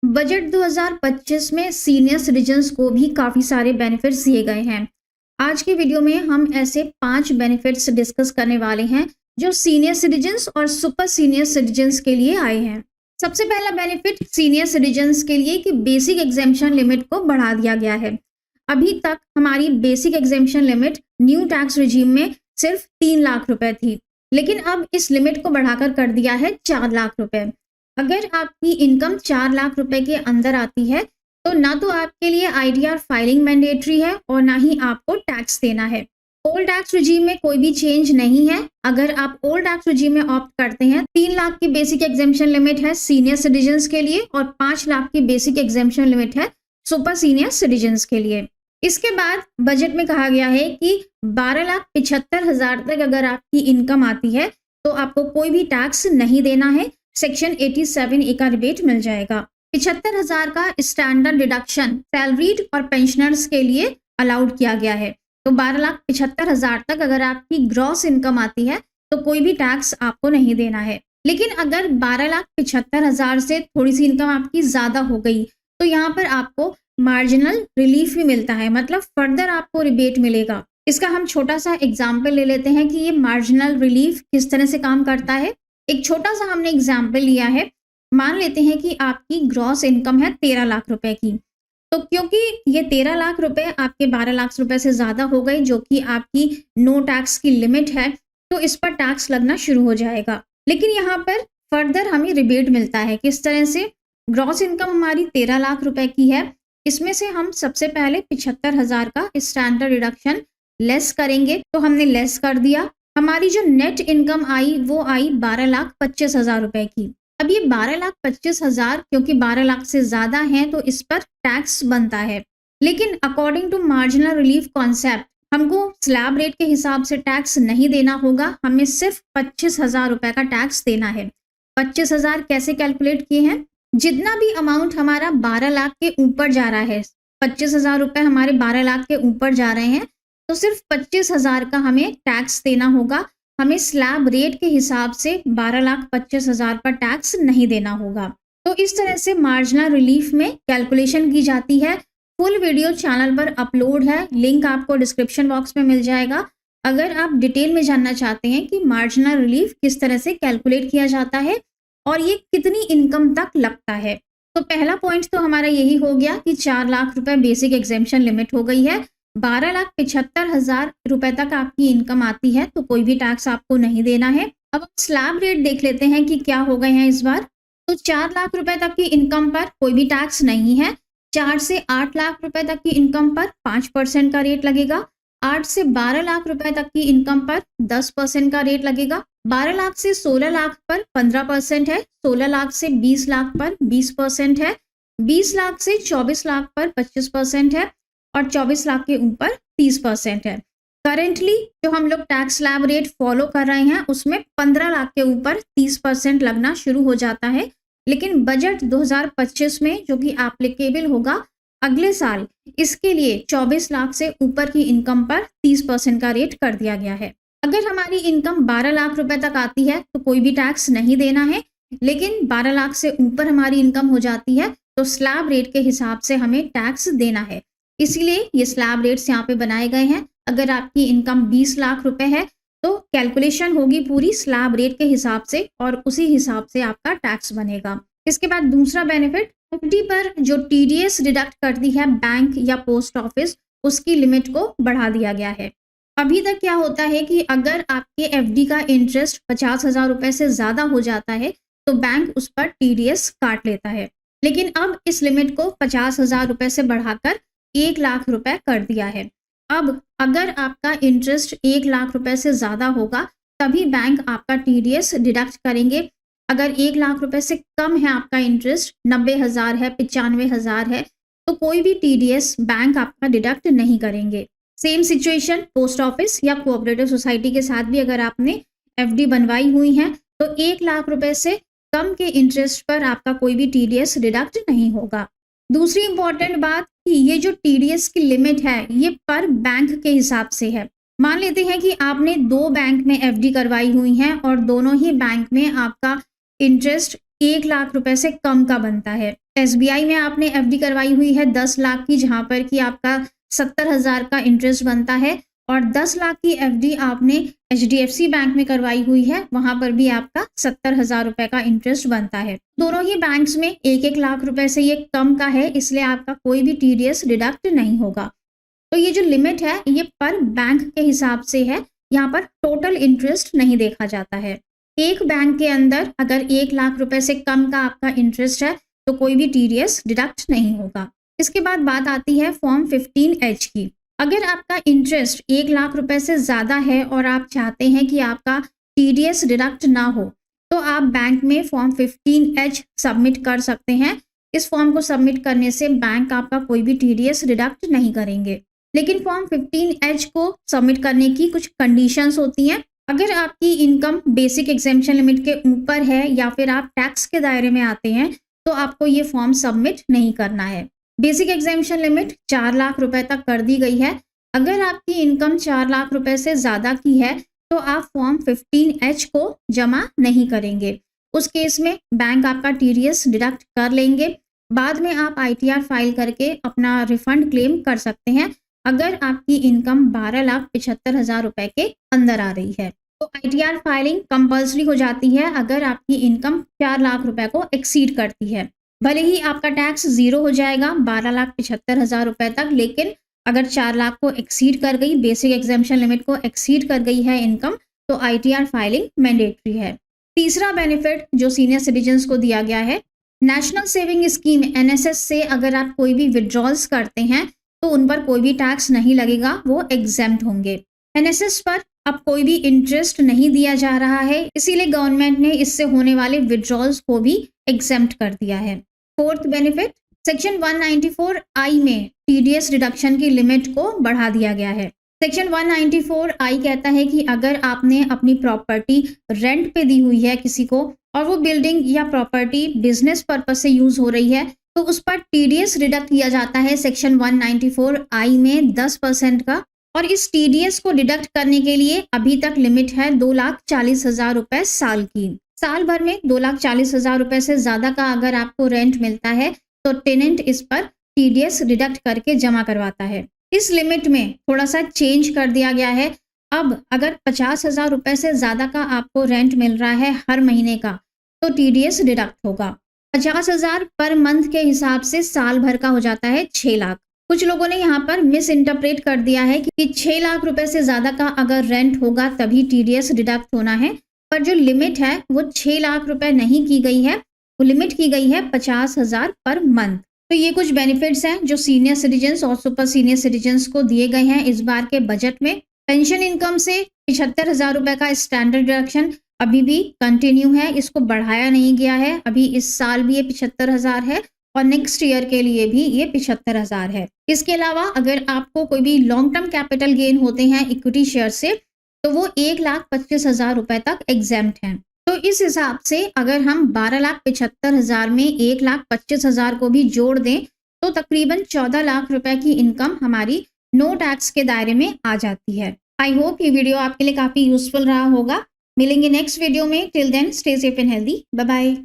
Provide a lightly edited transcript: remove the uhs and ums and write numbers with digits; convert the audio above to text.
Budget 2025 में senior citizens को भी काफ़ी सारे बेनिफिट्स दिए गए हैं। आज के वीडियो में हम ऐसे 5 बेनिफिट्स डिस्कस करने वाले हैं जो सीनियर सिटीजन्स और सुपर सीनियर सिटीजन्स के लिए आए हैं। सबसे पहला बेनिफिट सीनियर सिटीजन्स के लिए कि बेसिक एग्जेम्पशन लिमिट को बढ़ा दिया गया है। अभी तक हमारी basic exemption limit new tax regime में सिर्फ 3 लाख रुपए थी, लेकिन अब इस लिमिट को बढ़ाकर कर दिया है 4 लाख रुपए। अगर आपकी इनकम 4 लाख रुपए के अंदर आती है तो ना तो आपके लिए आईटीआर फाइलिंग मैंडेटरी है और ना ही आपको टैक्स देना है। ओल्ड टैक्स रिजीम में कोई भी चेंज नहीं है। अगर आप ओल्ड टैक्स रिजीम में ऑप्ट करते हैं, 3 लाख की बेसिक एग्जेम्पशन लिमिट है सीनियर सिटीजन्स के लिए और 5 लाख की बेसिक एग्जेम्पशन लिमिट है सुपर सीनियर सिटीजन्स के लिए। इसके बाद बजट में कहा गया है कि 12,75,000 तक अगर आपकी इनकम आती है तो आपको कोई भी टैक्स नहीं देना है। सेक्शन 87A का रिबेट मिल जाएगा। 75,000 का स्टैंडर्ड डिडक्शन सैलरीड और पेंशनर्स के लिए अलाउड किया गया है। तो 12,75,000 तक अगर आपकी ग्रॉस इनकम आती है तो कोई भी टैक्स आपको नहीं देना है। लेकिन अगर 12,75,000 से थोड़ी सी इनकम आपकी ज्यादा हो गई तो यहाँ पर आपको मार्जिनल रिलीफ भी मिलता है, मतलब फर्दर आपको रिबेट मिलेगा। इसका हम छोटा सा एग्जाम्पल ले लेते हैं कि ये मार्जिनल रिलीफ किस तरह से काम करता है। एक छोटा सा हमने एग्जाम्पल लिया है। मान लेते हैं कि आपकी ग्रॉस इनकम है 13 लाख रुपए की, तो क्योंकि ये 13 लाख रुपए आपके 12 लाख रुपए से ज्यादा हो गए, जो कि आपकी नो टैक्स की लिमिट है, तो इस पर टैक्स लगना शुरू हो जाएगा। लेकिन यहाँ पर फर्दर हमें रिबेट मिलता है। किस तरह से? ग्रॉस इनकम हमारी 13 लाख रुपए की है, इसमें से हम सबसे पहले 75,000 का स्टैंडर्ड डिडक्शन लेस करेंगे। तो हमने लेस कर दिया। हमारी जो नेट इनकम आई वो आई 12,25,000 रुपए की। अब ये 12,25,000 क्योंकि 12 लाख से ज्यादा है तो इस पर टैक्स बनता है। लेकिन according to marginal relief concept हमको स्लैब रेट के हिसाब से टैक्स नहीं देना होगा। हमें सिर्फ 25,000 रुपए का टैक्स देना है। 25,000 कैसे कैलकुलेट किए हैं? जितना भी अमाउंट हमारा 12 लाख के ऊपर जा रहा है, 25,000 रुपए हमारे 12 लाख के ऊपर जा रहे हैं, तो सिर्फ 25,000 का हमें टैक्स देना होगा। हमें स्लैब रेट के हिसाब से 12,25,000 पर टैक्स नहीं देना होगा। तो इस तरह से मार्जिनल रिलीफ में कैलकुलेशन की जाती है। फुल वीडियो चैनल पर अपलोड है, लिंक आपको डिस्क्रिप्शन बॉक्स में मिल जाएगा। अगर आप डिटेल में जानना चाहते हैं कि मार्जिनल रिलीफ किस तरह से कैलकुलेट किया जाता है और ये कितनी इनकम तक लगता है, तो पहला पॉइंट तो हमारा यही हो गया कि 4 लाख रुपए बेसिक एग्जेम्पशन लिमिट हो गई है। 12,75,000 रुपए तक आपकी इनकम आती है तो कोई भी टैक्स आपको नहीं देना है। अब स्लैब रेट देख लेते हैं कि क्या हो गए हैं इस बार। तो 4 लाख रुपए तक की इनकम पर कोई भी टैक्स नहीं है। 4 से 8 लाख रुपए तक की इनकम पर 5% का रेट लगेगा। 8 से 12 लाख रुपए तक की इनकम पर 10% का रेट लगेगा। 12 लाख से 16 लाख पर 15% है। 16 लाख से 20 लाख पर 20% है। 20 लाख से 24 लाख पर 25% है और 24 लाख के ऊपर 30% है। करेंटली जो हम लोग टैक्स स्लैब रेट फॉलो कर रहे हैं उसमें 15 लाख के ऊपर 30% लगना शुरू हो जाता है। लेकिन बजट 2025 में जो कि एप्लीकेबल होगा अगले साल, इसके लिए 24 लाख से ऊपर की इनकम पर 30% का रेट कर दिया गया है। अगर हमारी इनकम 12 लाख रुपए तक आती है तो कोई भी टैक्स नहीं देना है। लेकिन 12 लाख से ऊपर हमारी इनकम हो जाती है तो स्लैब रेट के हिसाब से हमें टैक्स देना है। इसीलिए ये स्लैब रेट्स यहाँ पे बनाए गए हैं। अगर आपकी इनकम 20 लाख रुपए है तो कैलकुलेशन होगी पूरी स्लैब रेट के हिसाब से और उसी हिसाब से आपका टैक्स बनेगा। इसके बाद दूसरा बेनिफिट, एफडी पर जो टीडीएस डिडक्ट करती है बैंक या पोस्ट ऑफिस, उसकी लिमिट को बढ़ा दिया गया है। अभी तक क्या होता है कि अगर आपके एफडी का इंटरेस्ट 50,000 रुपए से ज्यादा हो जाता है तो बैंक उस पर टीडीएस काट लेता है। लेकिन अब इस लिमिट को 50,000 रुपए से बढ़ाकर 1 लाख रुपए कर दिया है। अब अगर आपका इंटरेस्ट 1 लाख रुपए से ज्यादा होगा तभी बैंक आपका टीडीएस डिडक्ट करेंगे। अगर 1 लाख रुपए से कम है आपका इंटरेस्ट, 90,000 है, 95,000 है, तो कोई भी टीडीएस बैंक आपका डिडक्ट नहीं करेंगे। सेम सिचुएशन पोस्ट ऑफिस या कोऑपरेटिव सोसाइटी के साथ भी अगर आपने एफडी बनवाई हुई है तो 1 लाख रुपए से कम के इंटरेस्ट पर आपका कोई भी टीडीएस डिडक्ट नहीं होगा। दूसरी इंपॉर्टेंट बात कि ये जो टीडीएस की लिमिट है ये पर बैंक के हिसाब से है। मान लेते हैं कि आपने 2 बैंक में एफडी करवाई हुई हैं और दोनों ही बैंक में आपका इंटरेस्ट 1 लाख रुपए से कम का बनता है। एसबीआई में आपने एफडी करवाई हुई है 10 लाख की, जहां पर कि आपका 70,000 का इंटरेस्ट बनता है, और 10 लाख की एफडी आपने एचडीएफसी बैंक में करवाई हुई है, वहां पर भी आपका 70,000 रुपए का इंटरेस्ट बनता है। दोनों ही बैंक्स में 1-1 लाख रुपए से ये कम का है, इसलिए आपका कोई भी टीडीएस डिडक्ट नहीं होगा। तो ये जो लिमिट है ये पर बैंक के हिसाब से है, यहाँ पर टोटल इंटरेस्ट नहीं देखा जाता है। एक बैंक के अंदर अगर 1 लाख रुपए से कम का आपका इंटरेस्ट है तो कोई भी टीडीएस डिडक्ट नहीं होगा। इसके बाद बात आती है फॉर्म 15H की। अगर आपका इंटरेस्ट 1 लाख रुपए से ज़्यादा है और आप चाहते हैं कि आपका टीडीएस डिडक्ट ना हो, तो आप बैंक में फॉर्म 15H सबमिट कर सकते हैं। इस फॉर्म को सबमिट करने से बैंक आपका कोई भी टीडीएस डिडक्ट नहीं करेंगे। लेकिन फॉर्म 15H को सबमिट करने की कुछ कंडीशंस होती हैं। अगर आपकी इनकम बेसिक एग्जेम्पशन लिमिट के ऊपर है या फिर आप टैक्स के दायरे में आते हैं, तो आपको ये फॉर्म सबमिट नहीं करना है। बेसिक एग्जेम्पशन लिमिट 4 लाख रुपए तक कर दी गई है। अगर आपकी इनकम 4 लाख रुपए से ज़्यादा की है तो आप फॉर्म 15H को जमा नहीं करेंगे। उस केस में बैंक आपका टीडीएस डिडक्ट कर लेंगे। बाद में आप आईटीआर फाइल करके अपना रिफंड क्लेम कर सकते हैं अगर आपकी इनकम 12,75,000 रुपए के अंदर आ रही है। तो आईटीआर फाइलिंग कंपल्सरी हो जाती है अगर आपकी इनकम 4 लाख रुपए को एक्सीड करती है। भले ही आपका टैक्स 0 हो जाएगा 12,75,000 रुपए तक, लेकिन अगर 4 लाख को एक्सीड कर गई, बेसिक एग्जेम्पशन लिमिट को एक्सीड कर गई है इनकम, तो आईटीआर फाइलिंग मैंडेटरी है। तीसरा बेनिफिट जो सीनियर सिटीजन्स को दिया गया है, नेशनल सेविंग स्कीम एनएसएस से अगर आप कोई भी विड्रॉल्स करते हैं तो उन पर कोई भी टैक्स नहीं लगेगा, वो एग्जेम्प्ट होंगे। एनएसएस पर अब कोई भी इंटरेस्ट नहीं दिया जा रहा है, इसीलिए गवर्नमेंट ने इससे होने वाले विड्रॉल्स को भी एग्जेम्प्ट कर दिया है। फोर्थ बेनिफिट, सेक्शन 194I में टीडीएस डिडक्शन की लिमिट को बढ़ा दिया गया है। सेक्शन 194I कहता है कि अगर आपने अपनी प्रॉपर्टी रेंट पे दी हुई है किसी को और वो बिल्डिंग या प्रॉपर्टी बिजनेस पर्पज से यूज हो रही है, तो उस पर टीडीएस डिडक्ट किया जाता है सेक्शन 194I में 10% का। और इस टीडीएस को डिडक्ट करने के लिए अभी तक लिमिट है 2,40,000 रुपए साल की। साल भर में 2,40,000 रुपए से ज्यादा का अगर आपको रेंट मिलता है तो टेनेंट इस पर टीडीएस डिडक्ट करके जमा करवाता है। इस लिमिट में थोड़ा सा चेंज कर दिया गया है। अब अगर 50,000 रुपए से ज्यादा का आपको रेंट मिल रहा है हर महीने का, तो टीडीएस डिडक्ट होगा। 50,000 पर मंथ के हिसाब से साल भर का हो जाता है 6 लाख। कुछ लोगों ने यहाँ पर मिस इंटरप्रेट कर दिया है कि 6 लाख रुपए से ज्यादा का अगर रेंट होगा तभी टीडीएस डिडक्ट होना है, पर जो लिमिट है वो 6 लाख रुपए नहीं की गई है, वो लिमिट की गई है 50,000 पर मंथ। तो ये कुछ बेनिफिट्स हैं जो सीनियर सिटीजन्स और सुपर सीनियर सिटीजन्स को दिए गए हैं इस बार के बजट में। पेंशन इनकम से 75,000 रुपए का स्टैंडर्ड डिडक्शन अभी भी कंटिन्यू है, इसको बढ़ाया नहीं गया है। अभी इस साल भी ये 75,000 है और नेक्स्ट ईयर के लिए भी ये 75,000 है। इसके अलावा अगर आपको कोई भी लॉन्ग टर्म कैपिटल गेन होते हैं इक्विटी शेयर से, तो वो 1,25,000 रुपए तक एग्जेम्प्ट हैं। तो इस हिसाब से अगर हम 12,75,000 में 1,25,000 को भी जोड़ दें तो तकरीबन 14 लाख रुपए की इनकम हमारी नो टैक्स के दायरे में आ जाती है। आई होप ये वीडियो आपके लिए काफी यूजफुल रहा होगा। मिलेंगे नेक्स्ट वीडियो में। Till then stay safe and healthy. Bye bye.